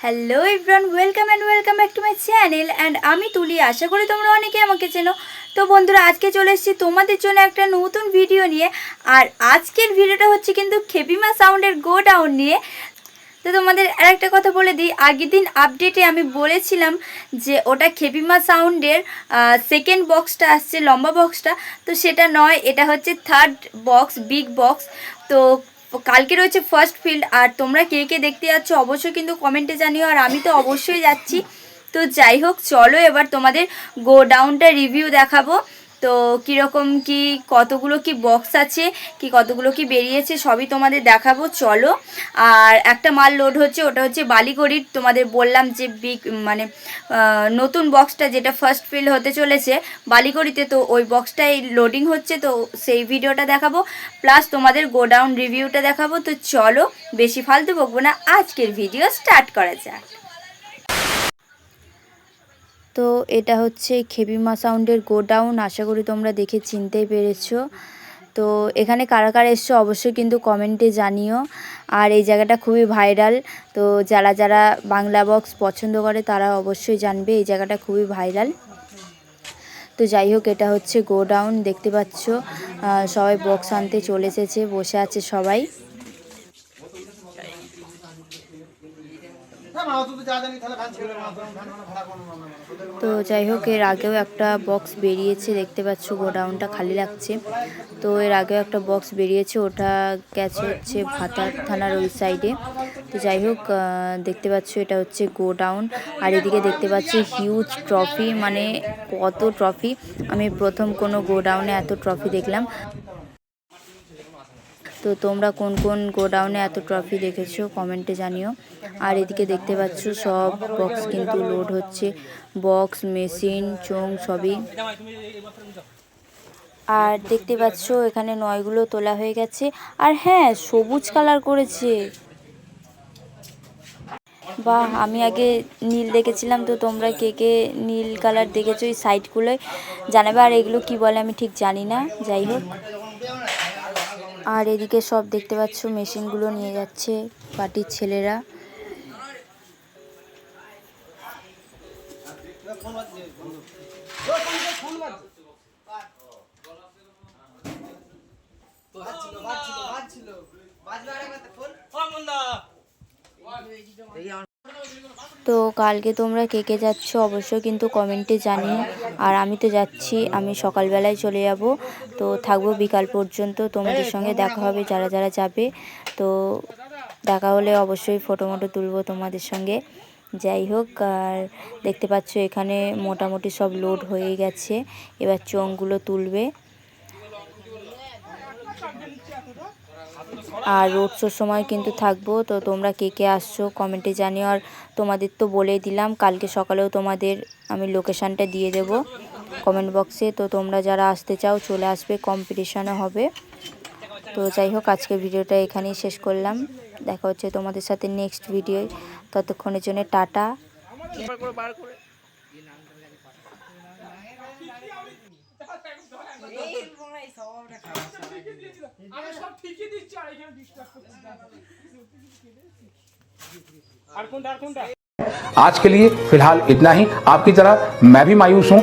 Hello everyone, welcome back to my channel and আমি তুলি। আশা করি তোমরা অনেকে আমাকে চেনো। তো বন্ধুরা, আজকে চলে এসেছি তোমাদের জন্য একটা নতুন ভিডিও নিয়ে। আর আজকের ভিডিওটা হচ্ছে কিন্তু খেপিমা সাউন্ডের গো ডাউন নিয়ে। তো তোমাদের আরেকটা কথা বলে দিই, আগের দিন আপডেটে আমি বলেছিলাম যে ওটা খেপিমা সাউন্ডের সেকেন্ড বক্সটা আসছে, লম্বা বক্সটা। তো সেটা নয়, এটা হচ্ছে থার্ড বক্স, বিগ বক্স। তো কালকে রয়েছে ফার্স্ট ফিল্ড। আর তোমরা কে কে দেখতে যাচ্ছ অবশ্যই কিন্তু কমেন্টে জানিও, আর আমি তো অবশ্যই যাচ্ছি। তো যাই হোক, চলো এবার তোমাদের গো ডাউনটা রিভিউ দেখাবো। তো কীরকম কি, কতগুলো কি বক্স আছে, কি কতগুলো কি বেরিয়েছে সবই তোমাদের দেখাবো, চলো। আর একটা মাল লোড হচ্ছে, ওটা হচ্ছে বালিগড়ির। তোমাদের বললাম যে বিগ মানে নতুন বক্সটা যেটা ফার্স্ট ফিল হতে চলেছে বালিগড়িতে, তো ওই বক্সটাই লোডিং হচ্ছে। তো সেই ভিডিওটা দেখাবো, প্লাস তোমাদের গোডাউন রিভিউটা দেখাবো। তো চলো, বেশি ফালতু বকবো না, আজকের ভিডিও স্টার্ট করা যাক। তো এটা হচ্ছে খেপিমা সাউন্ডের গোডাউন। আশা করি তোমরা দেখে চিনতেই পেরেছো। তো এখানে কারা কারা এসছো অবশ্যই কিন্তু কমেন্টে জানিও। আর এই জায়গাটা খুবই ভাইরাল, তো যারা যারা বাংলা বক্স পছন্দ করে তারা অবশ্যই জানবে এই জায়গাটা খুবই ভাইরাল। তো যাই হোক, এটা হচ্ছে গোডাউন, দেখতে পাচ্ছ সবাই বক্স আনতে চলে এসেছে, বসে আছে সবাই। তো যাই হোক, এর আগেও একটা বক্স বেরিয়েছে, দেখতে পাচ্ছ গোডাউনটা খালি লাগছে। তো এর আগেও একটা বক্স বেরিয়েছে, ওটা গেছে হচ্ছে ভাতার থানার ওই সাইডে। তো যাই হোক, দেখতে পাচ্ছ এটা হচ্ছে গোডাউন। আর এদিকে দেখতে পাচ্ছি হিউজ ট্রফি, মানে কত ট্রফি, আমি প্রথম কোনো গোডাউনে এত ট্রফি দেখলাম। তো তোমরা কোন কোন গোডাউনে এত ট্রফি দেখেছো কমেন্টে জানিও। আর এদিকে দেখতে পাচ্ছ সব বক্স কিন্তু লোড হচ্ছে, বক্স, মেশিন, চোং সবই। আর দেখতে পাচ্ছ এখানে নয়গুলো তোলা হয়ে গেছে। আর হ্যাঁ, সবুজ কালার করেছে, বাহ! আমি আগে নীল দেখেছিলাম। তো তোমরা কে কে নীল কালার দেখেছো এই সাইডগুলোয় জানাবে। আর এগুলো কি বলে আমি ঠিক জানি না, যাই হোক। আর এদিকে সব দেখতে পাচ্ছ মেশিনগুলো নিয়ে যাচ্ছে পার্টির ছেলেরা। তো কালকে তোমরা কে কে যাচ্ছ অবশ্যই কিন্তু কমেন্টে জানিও। আর আমি তো যাচ্ছি, আমি সকালবেলায় চলে যাব, তো থাকবো বিকাল পর্যন্ত। তোমাদের সঙ্গে দেখা হবে যারা যারা যাবে। তো দেখা হলে অবশ্যই ফটো তুলবো তোমাদের সঙ্গে। যাই হোক, আর দেখতে পাচ্ছ এখানে মোটামুটি সব লোড হয়ে গেছে, এবার চোঙগুলো তুলবে। আর রোড শোর সময় কিন্তু থাকবো। তো তোমরা কে কে আসছো কমেন্টে জানিও। আর তোমাদের তো বলেই দিলাম, কালকে সকালেও তোমাদের আমি লোকেশানটা দিয়ে দেব কমেন্ট বক্সে। তো তোমরা যারা আসতে চাও চলে আসবে, কম্পিটিশানও হবে। তো যাই হোক, আজকের ভিডিওটা এখানেই শেষ করলাম, দেখা হচ্ছে তোমাদের সাথে নেক্সট ভিডিও। ততক্ষণের জন্য টাটা। आज के लिए फिलहाल इतना ही। आपकी तरह मैं भी मायूस हूं